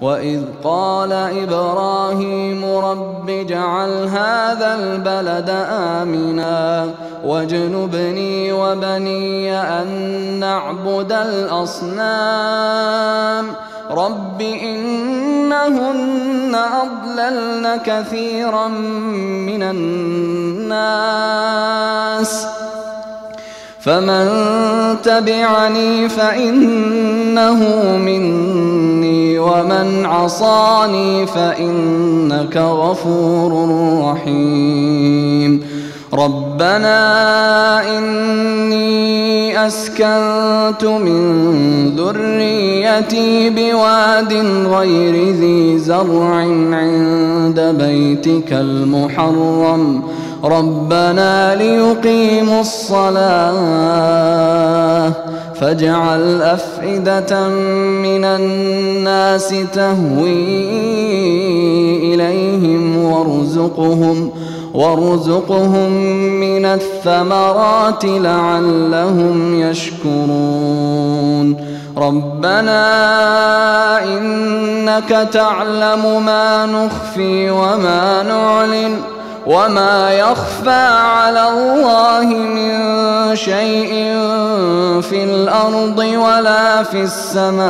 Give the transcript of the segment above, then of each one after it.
وإذ قال إبراهيم رب اجعل هذا البلد آمنا واجنبني وبني أن نعبد الأصنام رب إنهن أضللن كثيرا من الناس فمن تبعني فإنه مني ومن عصاني فإنك غفور رحيم ربنا إني أسكنت من ذريتي بواد غير ذي زرع عند بيتك المحرم ربنا ليقيموا الصلاة فاجعل أفئدة من الناس تهوي إليهم وارزقهم من الثمرات لعلهم يشكرون ربنا إنك تعلم ما نخفي وما نعلن وما يخفى على الله من شيء في الأرض ولا في السماء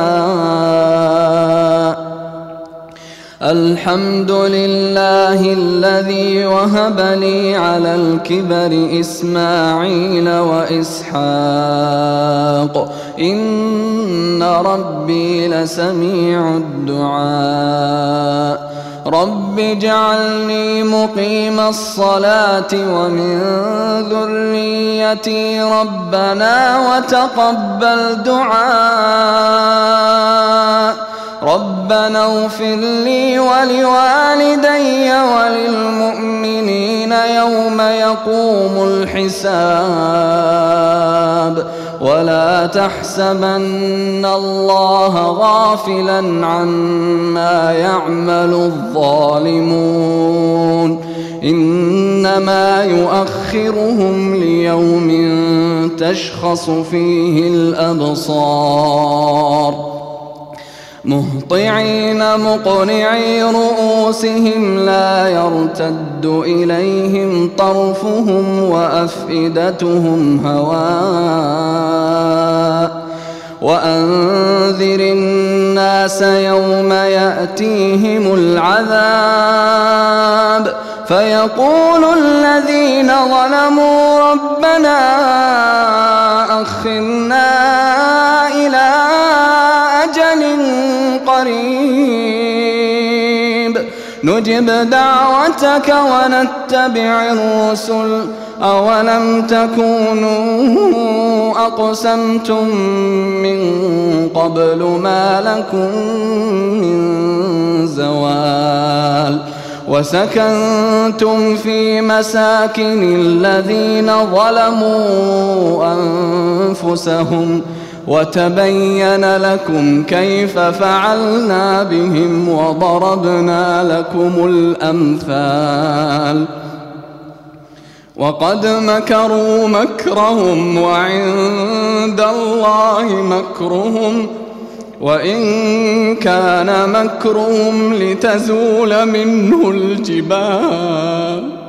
الحمد لله الذي وهب لي على الكبر إسماعيل وإسحاق إن ربي لسميع الدعاء رب اجعلني مقيم الصلاة ومن ذريتي ربنا وتقبل دعاء ربنا اغفر لي ولوالدي وللمؤمنين يوم يقوم الحساب ولا تحسبن الله غافلا عما يعمل الظالمون إنما يؤخرهم ليوم تشخص فيه الأبصار مهطعين مقنعي رؤوسهم لا يرتد إليهم طرفهم وأفئدتهم هواء وأنذر الناس يوم يأتيهم العذاب فيقول الذين ظلموا ربنا أخرنا إلى أجل قريب نجب دعوتك ونتبع الرسل أولم تكونوا أقسمتم من قبل ما لكم من زوال وسكنتم في مساكن الذين ظلموا أنفسهم وتبين لكم كيف فعلنا بهم وضربنا لكم الأمثال وقد مكروا مكرهم وعند الله مكرهم وإن كان مكرهم لتزول منه الجبال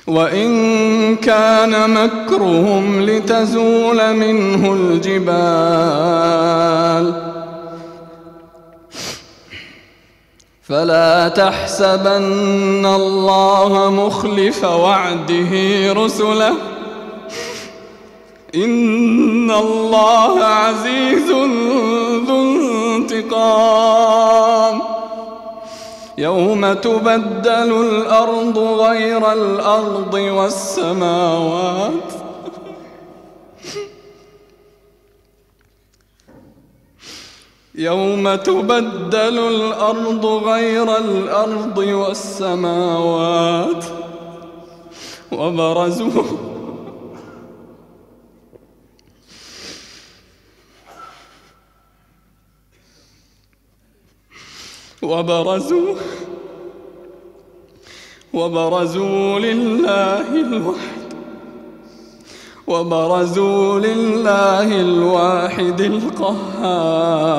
وإن كان مكرهم لتزول منه الجبال فلا تحسبن الله مخلف وعده رسله إن الله عزيز ذو انتقام يوم تبدل الأرض غير الأرض والسماوات يوم تبدل الأرض غير الأرض والسماوات وبرزوا لله الوحد وبرزوا لله الواحد القهار.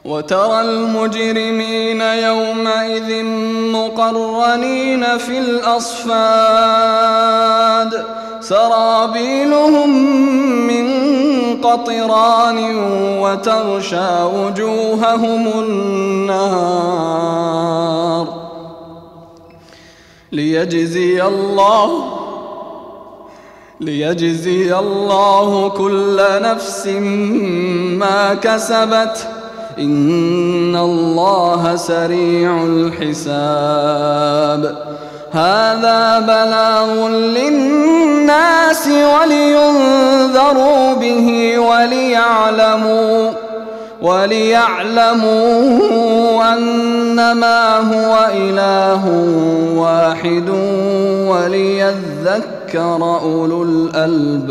وترى المجرمين يومئذ مقرنين في الأصفاد سرابيلهم من قطران وتغشى وجوههم النار ليجزي الله كل نفس ما كسبت إن الله سريع الحساب. هذا بلاغ للناس ولينذروا به وليعلموا أنما هو إله واحد وليذكر أولو الألباب.